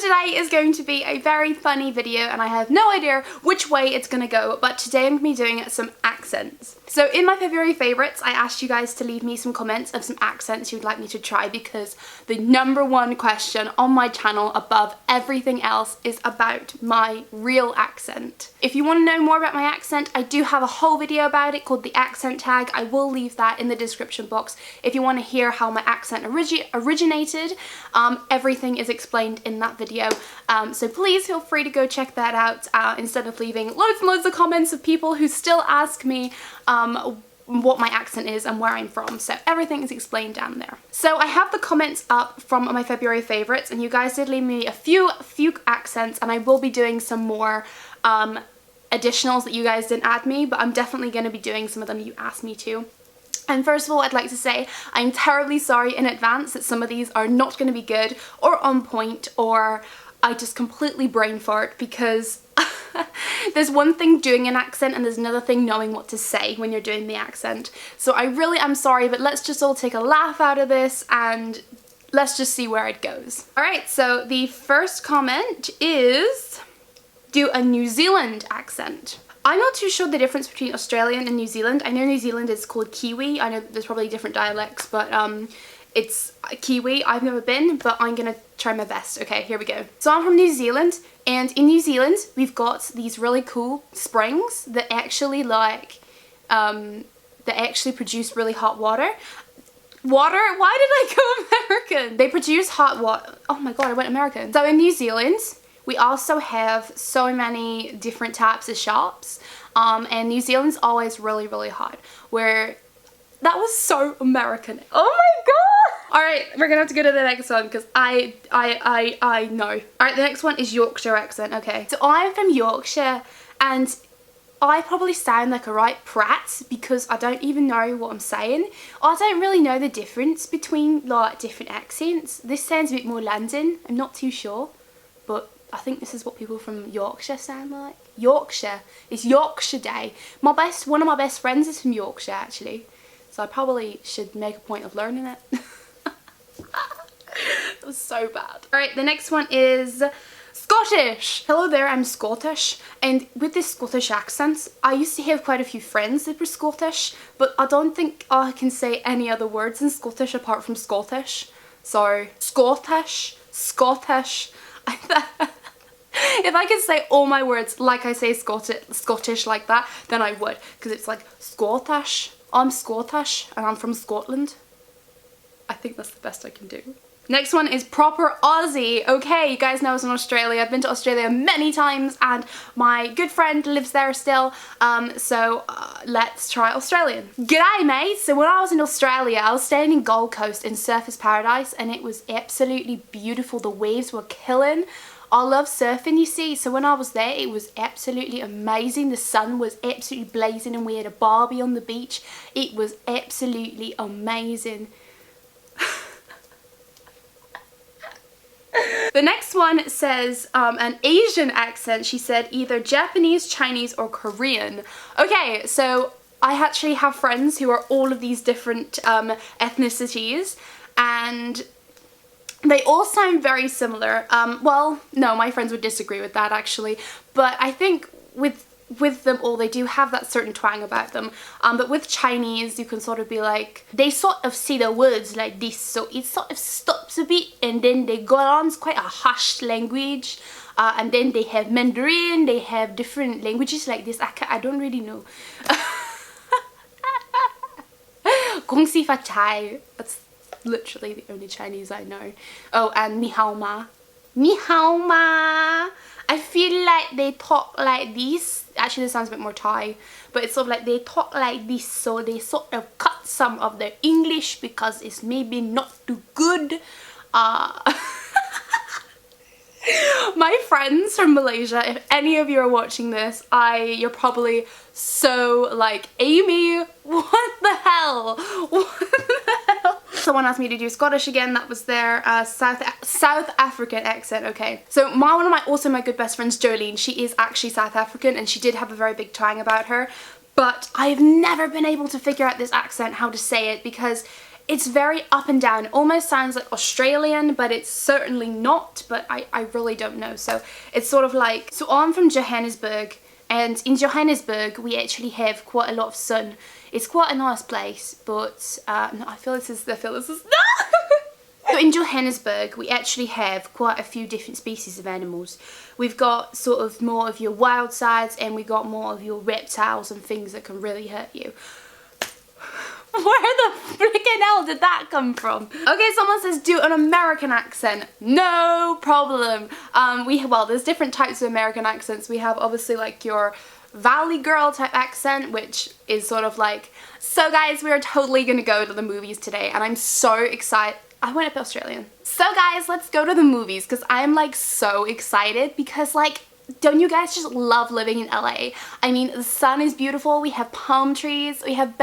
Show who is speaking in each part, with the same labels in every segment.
Speaker 1: today is going to be a very funny video and I have no idea which way it's gonna go, but today I'm gonna be doing some accents. So in my February favourites, I asked you guys to leave me some comments of some accents you'd like me to try because the #1 question on my channel above everything else is about my real accent. If you want to know more about my accent, I do have a whole video about it called the accent tag. I will leave that in the description box if you want to hear how my accent originated. Everything is explained in that video, so please feel free to go check that out instead of leaving loads and loads of comments of people who still ask me what my accent is and where I'm from. So everything is explained down there. So I have the comments up from my February favourites and you guys did leave me a few accents, and I will be doing some more additionals that you guys didn't add me, but I'm definitely going to be doing some of them you asked me to. And first of all, I'd like to say I'm terribly sorry in advance that some of these are not going to be good or on point, or I just completely brain fart, because there's one thing doing an accent and there's another thing knowing what to say when you're doing the accent. So I really am sorry, but let's just all take a laugh out of this and let's just see where it goes. Alright, so the first comment is do a New Zealand accent. I'm not too sure the difference between Australian and New Zealand. I know New Zealand is called Kiwi. I know there's probably different dialects, but it's Kiwi. I've never been, but I'm gonna try my best. Okay, here we go. So I'm from New Zealand, and in New Zealand we've got these really cool springs that actually produce really hot water. Why did I go American? They produce hot water. Oh my god, I went American. So in New Zealand we also have so many different types of shops, and New Zealand's always really, really hot. That was so American. Oh my god! Alright, we're gonna have to go to the next one because I know. Alright, the next one is Yorkshire accent, okay. So I'm from Yorkshire and I probably sound like a right prat because I don't even know what I'm saying. I don't really know the difference between like different accents. This sounds a bit more London, I'm not too sure, but I think this is what people from Yorkshire sound like. Yorkshire. It's Yorkshire Day. One of my best friends is from Yorkshire actually, so I probably should make a point of learning it. It was so bad. Alright, the next one is Scottish. Hello there, I'm Scottish, and with this Scottish accent, I used to have quite a few friends that were Scottish, but I don't think I can say any other words in Scottish apart from Scottish. So, Scottish. If I could say all my words like I say Scottish like that, then I would, because it's like Scottish. I'm Scottish and I'm from Scotland. I think that's the best I can do. Next one is proper Aussie. Okay, you guys know I was in Australia. I've been to Australia many times and my good friend lives there still, so let's try Australian. G'day mate! So when I was in Australia, I was staying in Gold Coast in Surfers Paradise and it was absolutely beautiful. The waves were killing. I love surfing, you see, so when I was there it was absolutely amazing. The sun was absolutely blazing and we had a barbie on the beach. It was absolutely amazing. The next one says an Asian accent. She said either Japanese, Chinese or Korean. Okay, so I actually have friends who are all of these different ethnicities and they all sound very similar. Well, no, my friends would disagree with that actually, but I think with them all, they do have that certain twang about them. But with Chinese, you can sort of be like, they sort of say the words like this, so it sort of stops a bit and then they go on. It's quite a hushed language. And then they have Mandarin, they have different languages like this. I don't really know. Gong Si Fa Chai. That's literally the only Chinese I know. Oh, and Ni Hao Ma. Ni Hao Ma. I feel like they talk like this. Actually, this sounds a bit more Thai, but it's sort of like they talk like this, so they sort of cut some of their English because it's maybe not too good. My friends from Malaysia, if any of you are watching this, you're probably so like, Aimee, what the hell? What the hell? Someone asked me to do Scottish again. That was their South African accent. Okay, so one of also my good best friends, Jolene, she is actually South African and she did have a very big twang about her, but I've never been able to figure out this accent, how to say it, because It's very up and down. It almost sounds like Australian, but it's certainly not, but I really don't know. So it's sort of like, so I'm from Johannesburg, and in Johannesburg we actually have quite a lot of sun. It's quite a nice place, but no, I feel this is no! So in Johannesburg we actually have quite a few different species of animals. We've got sort of more of your wild sides, and we've got more of your reptiles and things that can really hurt you. Where the freaking hell did that come from? Okay, someone says do an American accent. No problem. Well, there's different types of American accents. We have obviously like your Valley Girl type accent, which is sort of like, so guys, we are totally gonna go to the movies today, and I'm so excited. I went up Australian. So guys, let's go to the movies, because I'm like so excited, because like, don't you guys just love living in LA? I mean, the sun is beautiful, we have palm trees, we have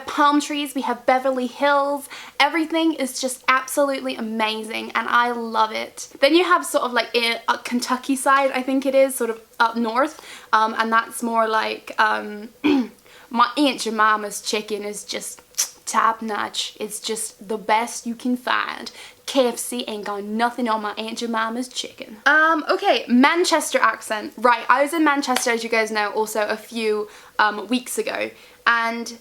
Speaker 1: palm trees, we have Beverly Hills, everything is just absolutely amazing, and I love it. Then you have sort of like a Kentucky side, I think it is, sort of up north, and that's more like, my Aunt Jemima's chicken is just top notch. It's just the best you can find. KFC ain't got nothing on my Aunt Jemima's chicken. Okay, Manchester accent. Right, I was in Manchester, as you guys know, also a few weeks ago, and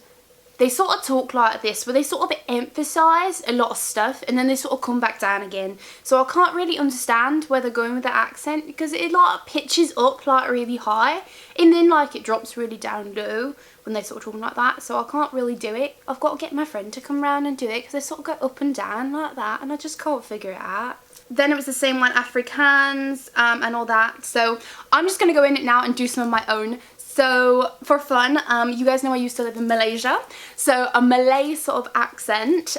Speaker 1: they sort of talk like this, where they sort of emphasise a lot of stuff, and then they sort of come back down again. So I can't really understand where they're going with the accent, because it like pitches up like really high, and then like it drops really down low when they sort of talking like that. So I can't really do it. I've got to get my friend to come round and do it, because they sort of go up and down like that, and I just can't figure it out. Then it was the same one, Afrikaans, and all that. So I'm just going to go in it now and do some of my own. So for fun, you guys know I used to live in Malaysia, so a Malay sort of accent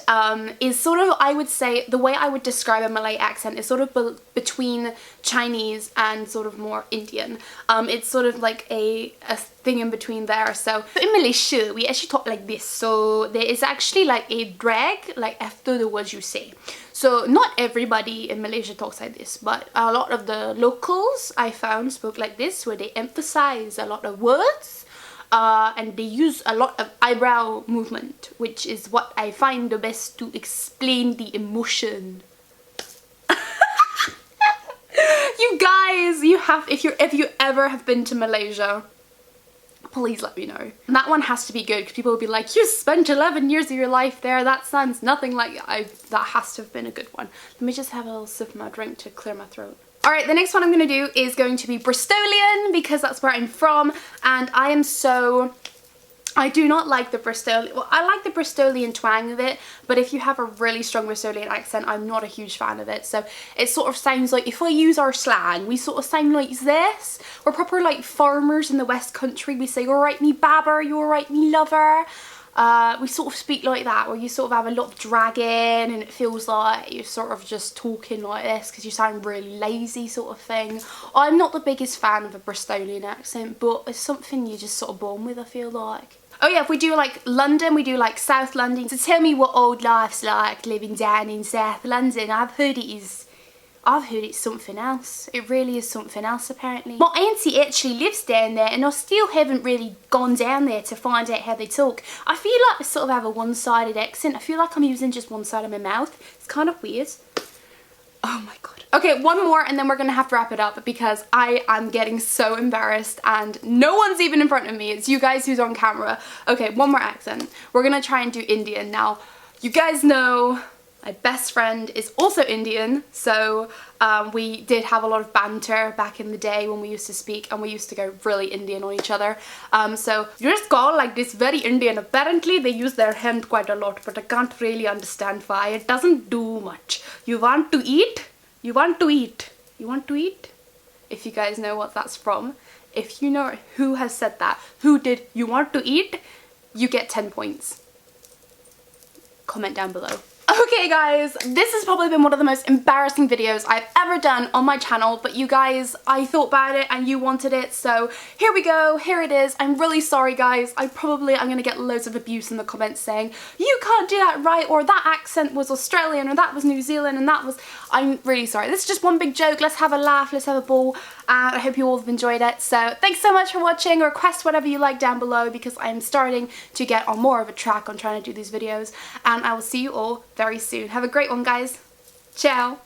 Speaker 1: is sort of, I would say, the way I would describe a Malay accent is sort of between Chinese and sort of more Indian. It's sort of like a thing in between there. So in Malaysia, we actually talk like this, so there is actually like a drag like after the words you say. So not everybody in Malaysia talks like this, but a lot of the locals I found spoke like this, where they emphasize a lot of words, and they use a lot of eyebrow movement, which is what I find the best to explain the emotion. You guys, you have, if you ever have been to Malaysia, please let me know. And that one has to be good, because people will be like, you spent 11 years of your life there, that sounds nothing like that has to have been a good one. Let me just have a little sip of my drink to clear my throat. Alright, the next one I'm going to do is going to be Bristolian, because that's where I'm from, and I do not like the Bristolian, well, I like the Bristolian twang of it, but if you have a really strong Bristolian accent, I'm not a huge fan of it. So it sort of sounds like, if I use our slang, we sort of sound like this. We're proper like farmers in the West Country. We say, alright me babber, you alright me lover. We sort of speak like that, where you sort of have a lot of dragging, and it feels like you're sort of just talking like this because you sound really lazy sort of thing. I'm not the biggest fan of a Bristolian accent, but it's something you're just sort of born with, I feel like. Oh yeah, if we do like London, we do like South London. So tell me what old life's like living down in South London. I've heard it's something else. It really is something else, apparently. My auntie actually lives down there, and I still haven't really gone down there to find out how they talk. I feel like I sort of have a one-sided accent. I feel like I'm using just one side of my mouth. It's kind of weird. Oh my god. Okay, one more and then we're gonna have to wrap it up, because I am getting so embarrassed and no one's even in front of me. It's you guys who's on camera. Okay, one more accent. We're gonna try and do Indian. Now, you guys know my best friend is also Indian, so we did have a lot of banter back in the day when we used to speak, and we used to go really Indian on each other. So you just go like this, very Indian. Apparently they use their hand quite a lot, but I can't really understand why. It doesn't do much. You want to eat? You want to eat? You want to eat? If you guys know what that's from, if you know who has said that, who did you want to eat, you get 10 points. Comment down below. Okay guys, this has probably been one of the most embarrassing videos I've ever done on my channel, but you guys, I thought about it and you wanted it, so here we go, here it is. I'm really sorry guys, I'm gonna get loads of abuse in the comments saying, you can't do that right, or that accent was Australian, or that was New Zealand, and that was... I'm really sorry. This is just one big joke, let's have a laugh, let's have a ball, and I hope you all have enjoyed it. So thanks so much for watching. Request whatever you like down below because I'm starting to get on more of a track on trying to do these videos, and I will see you all very soon. Have a great one guys. Ciao.